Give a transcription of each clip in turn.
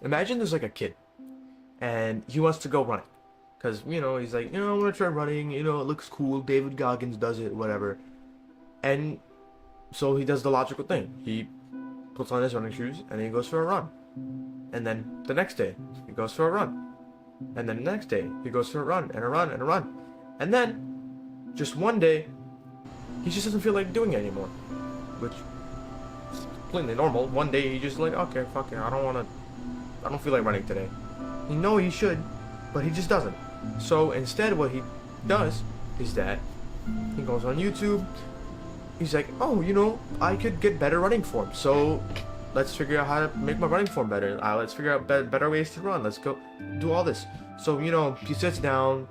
Imagine there's like a kid, and he wants to go running, cause he's like, I want to try running. It looks cool. David Goggins does it, whatever. And so he does the logical thing. He puts on his running shoes and he goes for a run. And then the next day he goes for a run. And then the next day he goes for a run and a run and a run. And then just one day he just doesn't feel like doing it anymore, which is completely normal. One day he just like, okay, fuck it, I don't feel like running today. He should, but he just doesn't. So instead what he does is that he goes on YouTube. He's like, oh, I could get better running form. So let's figure out how to make my running form better. Let's figure out better ways to run. Let's go do all this. So, he sits down,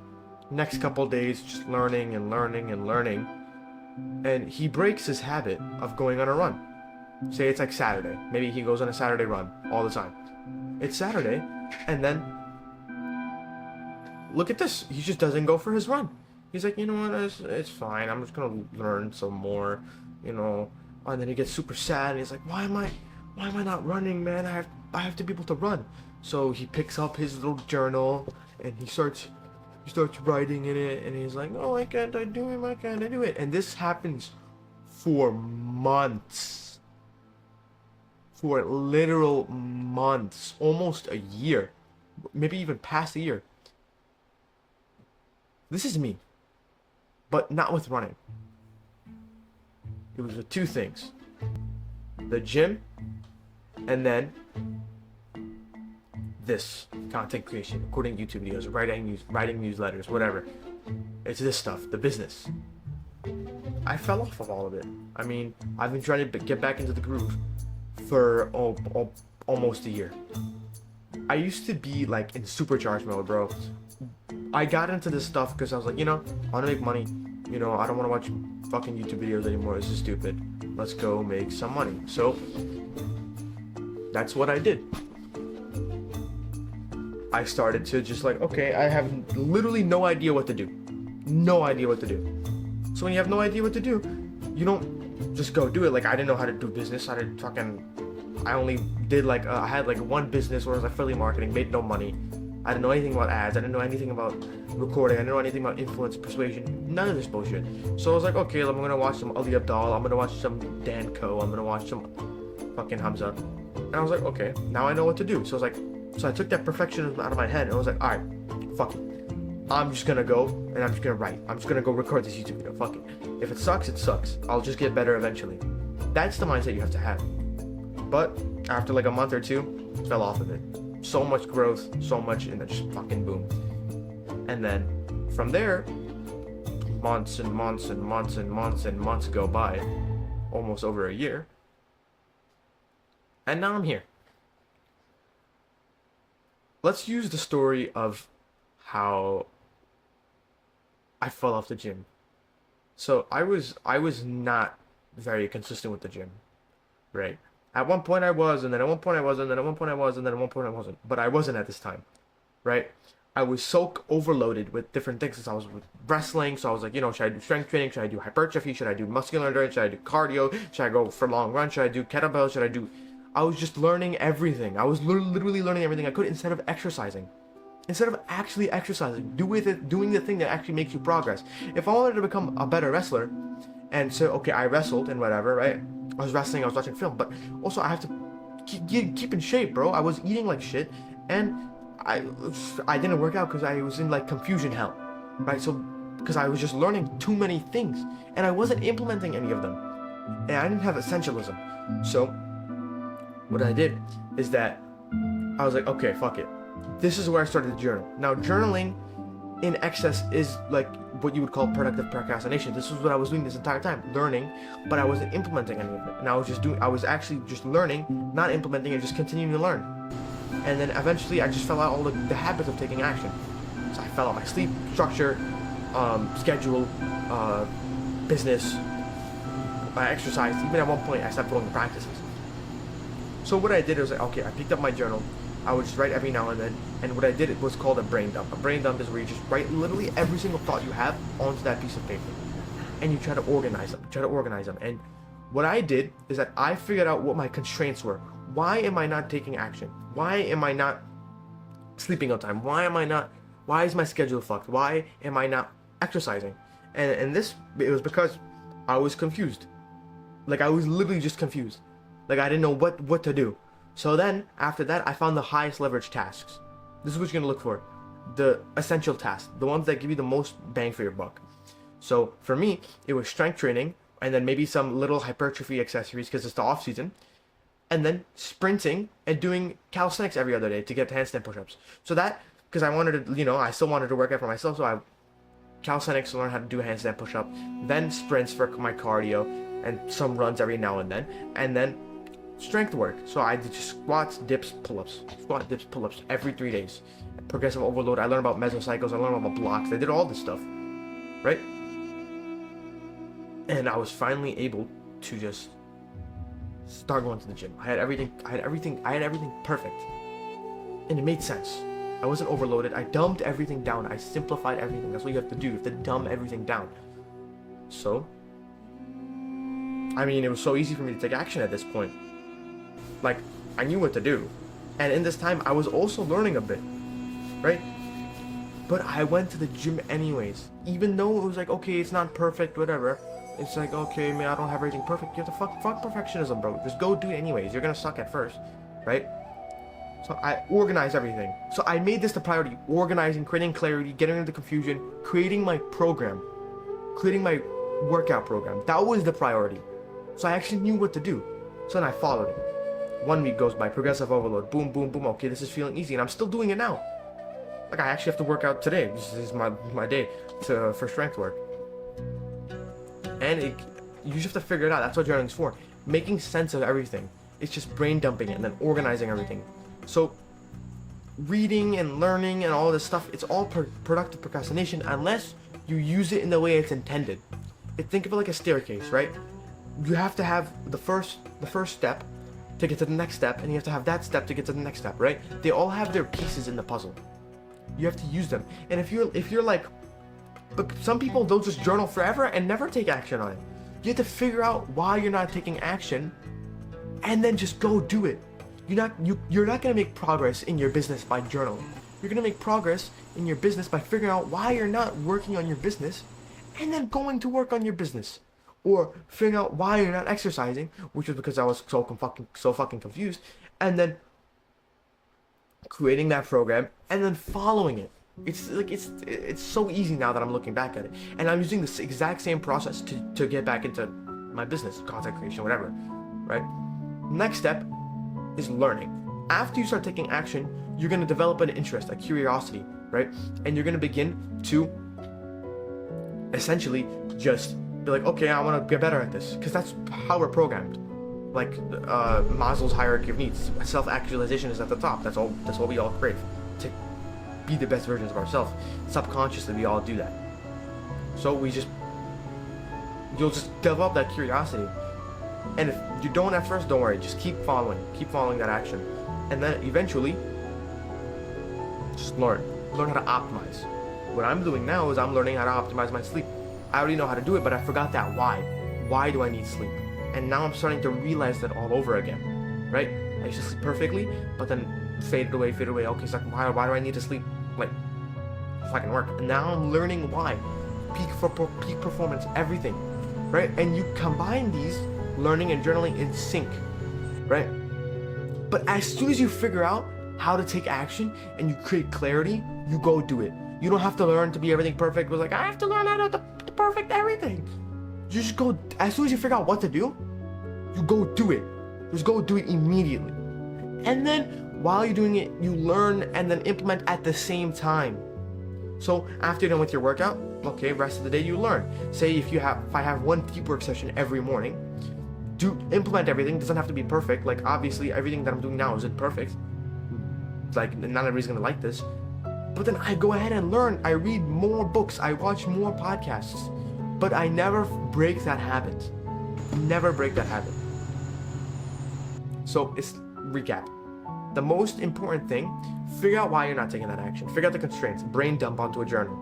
next couple days, just learning and learning and learning. And he breaks his habit of going on a run. Say it's like Saturday. Maybe he goes on a Saturday run all the time. It's Saturday, and then look at this. He just doesn't go for his run. He's like, you know what, it's fine. I'm just gonna learn some more, And then he gets super sad, and he's like, why am I not running, man? I have to be able to run. So he picks up his little journal, and he starts writing in it, and he's like, oh, why can't I do it? Why can't I do it? And this happens for months, for literal months, almost a year, maybe even past a year. This is me. But not with running. It was with two things. The gym, and then this content creation, recording YouTube videos, writing newsletters, whatever. It's this stuff, the business. I fell off of all of it. I mean, I've been trying to get back into the groove for almost a year. I used to be like in supercharged mode, bro. I got into this stuff because I was like, I want to make money. I don't want to watch fucking YouTube videos anymore. This is stupid. Let's go make some money. So that's what I did. I started to just like, okay, I have literally no idea what to do. No idea what to do. So when you have no idea what to do, you don't just go do it. Like, I didn't know how to do business. I only did like, I had like one business where I was affiliate marketing, made no money. I didn't know anything about ads. I didn't know anything about recording. I didn't know anything about influence, persuasion. None of this bullshit. So I was like, okay, I'm gonna watch some Ali Abdaal. I'm gonna watch some Dan Coe. I'm gonna watch some fucking Hamza. And I was like, okay, now I know what to do. So I took that perfectionism out of my head and I was like, all right, fuck it. I'm just gonna go and I'm just gonna write. I'm just gonna go record this YouTube video. Fuck it. If it sucks, it sucks. I'll just get better eventually. That's the mindset you have to have. But after like a month or two, fell off of it. So much growth, so much, and then just fucking boom. And then from there, months and months and months and months and months go by, almost over a year, and now I'm here. Let's use the story of how I fell off the gym. So I was not very consistent with the gym, right? At one point I was, and then at one point I wasn't, and then at one point I was, and then at one point I wasn't. But I wasn't at this time, right? I was so overloaded with different things since I was with wrestling. So I was like, should I do strength training? Should I do hypertrophy? Should I do muscular endurance? Should I do cardio? Should I go for long runs? Should I do kettlebells? I was just learning everything. I was literally learning everything I could instead of exercising. Instead of actually exercising, doing the thing that actually makes you progress. If I wanted to become a better wrestler, and so, okay, I wrestled and whatever, right? I was wrestling, I was watching film, but also I have to keep in shape, bro. I was eating like shit, and I didn't work out because I was in like confusion hell, right? So, because I was just learning too many things, and I wasn't implementing any of them, and I didn't have essentialism. So, what I did is that I was like, okay, fuck it. This is where I started to journal. Now, journaling in excess is like what you would call productive procrastination. This was what I was doing this entire time, learning, but I wasn't implementing any of it. And I was actually just learning, not implementing it, just continuing to learn. And then eventually I just fell out all the habits of taking action. So I fell out my sleep structure, schedule, business, my exercise. Even at one point I stopped going to practices. So what I did was like, okay, I picked up my journal. I would just write every now and then, and what I did, it was called a brain dump. A brain dump is where you just write literally every single thought you have onto that piece of paper, and you try to organize them. And what I did is that I figured out what my constraints were. why am I not taking action? Why am I not sleeping on time? Why is my schedule fucked? Why am I not exercising? And this, it was because I was confused. Like, I was literally just confused. Like, I didn't know what to do. So then, after that, I found the highest leverage tasks. This is what you're gonna look for. The essential tasks. The ones that give you the most bang for your buck. So, for me, it was strength training, and then maybe some little hypertrophy accessories because it's the off season. And then sprinting and doing calisthenics every other day to get handstand push-ups. So that, because I wanted to, I still wanted to work out for myself, so I calisthenics to learn how to do a handstand push-up, then sprints for my cardio, and some runs every now and then strength work. So I did just squats, dips, pull-ups, every 3 days. Progressive overload. I learned about mesocycles. I learned about blocks. I did all this stuff, right? And I was finally able to just start going to the gym. I had everything perfect, and it made sense. I wasn't overloaded. I dumbed everything down. I simplified everything. That's what you have to do. You have to dumb everything down. So, I mean, it was so easy for me to take action at this point. Like, I knew what to do. And in this time, I was also learning a bit, right? But I went to the gym anyways. Even though it was like, okay, it's not perfect, whatever. It's like, okay, man, I don't have everything perfect. You have to fuck perfectionism, bro. Just go do it anyways. You're gonna suck at first, right? So I organized everything. So I made this the priority. Organizing, creating clarity, getting rid of the confusion, creating my program, creating my workout program. That was the priority. So I actually knew what to do. So then I followed it. 1 week goes by, progressive overload. Boom, boom, boom. Okay, this is feeling easy. And I'm still doing it now. Like, I actually have to work out today. This is my day for strength work. And you just have to figure it out. That's what journaling's for. Making sense of everything. It's just brain dumping it and then organizing everything. So, reading and learning and all this stuff, it's all productive procrastination unless you use it in the way it's intended. Think of it like a staircase, right? You have to have the first step to get to the next step, and you have to have that step to get to the next step, right? They all have their pieces in the puzzle. You have to use them. And if you're like, but some people, they'll just journal forever and never take action on it. You have to figure out why you're not taking action, and then just go do it. You're not gonna make progress in your business by journaling. You're gonna make progress in your business by figuring out why you're not working on your business, and then going to work on your business. Or figuring out why you're not exercising, which was because I was so fucking confused, and then creating that program and then following it. It's so easy now that I'm looking back at it, and I'm using this exact same process to get back into my business, content creation, whatever, right? Next step is learning. After you start taking action, you're gonna develop an interest, a curiosity, right? And you're gonna begin to essentially just be like, okay, I want to get better at this, because that's how we're programmed. Like Maslow's hierarchy of needs, self-actualization is at the top. That's what we all crave, to be the best versions of ourselves. Subconsciously, we all do that. So you'll just develop that curiosity. And if you don't at first, don't worry. Just keep following that action, and then eventually, just learn how to optimize. What I'm doing now is I'm learning how to optimize my sleep. I already know how to do it, but I forgot that why. Why do I need sleep? And now I'm starting to realize that all over again, right? I used to sleep perfectly, but then faded away. Okay, so why do I need to sleep? Like, fucking work. And now I'm learning why. Peak performance, everything, right? And you combine these, learning and journaling, in sync, right? But as soon as you figure out how to take action and you create clarity, you go do it. You don't have to learn to be everything perfect. It was like, I have to learn how to perfect everything. You just go, as soon as you figure out what to do, you go do it. Just go do it immediately. And then while you're doing it, you learn and then implement at the same time. So after you're done with your workout, okay, rest of the day you learn. Say if I have one deep work session every morning, implement everything. Doesn't have to be perfect. Like, obviously everything that I'm doing now isn't perfect. Like, not everybody's gonna like this. But then I go ahead and learn. I read more books. I watch more podcasts. But I never break that habit. Never break that habit. So, recap. The most important thing, figure out why you're not taking that action. Figure out the constraints. Brain dump onto a journal.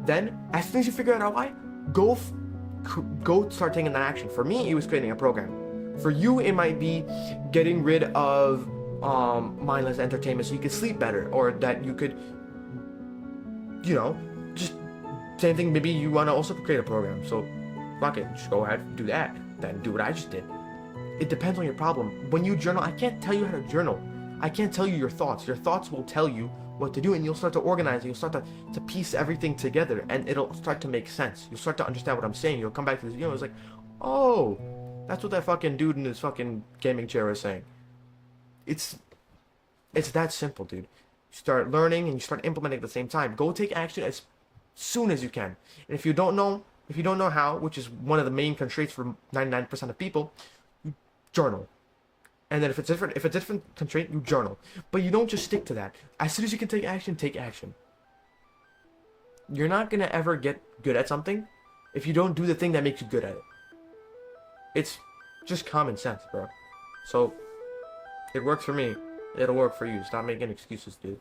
Then, as soon as you figure out why, go start taking that action. For me, it was creating a program. For you, it might be getting rid of mindless entertainment so you could sleep better, or that you could, just same thing. Maybe you want to also create a program. So, fuck it, just go ahead, do that. Then do what I just did. It depends on your problem. When you journal, I can't tell you how to journal. I can't tell you your thoughts. Your thoughts will tell you what to do, and you'll start to organize, and you'll start to piece everything together, and it'll start to make sense. You'll start to understand what I'm saying. You'll come back to this, it's like, oh, that's what that fucking dude in his fucking gaming chair is saying. It's that simple, dude. You start learning and you start implementing at the same time. Go take action as soon as you can. And if you don't know how, which is one of the main constraints for 99% of people, you journal. And then if it's a different constraint, you journal. But you don't just stick to that. As soon as you can take action, take action. You're not gonna ever get good at something if you don't do the thing that makes you good at it. It's just common sense, bro. So, it works for me. It'll work for you. Stop making excuses, dude.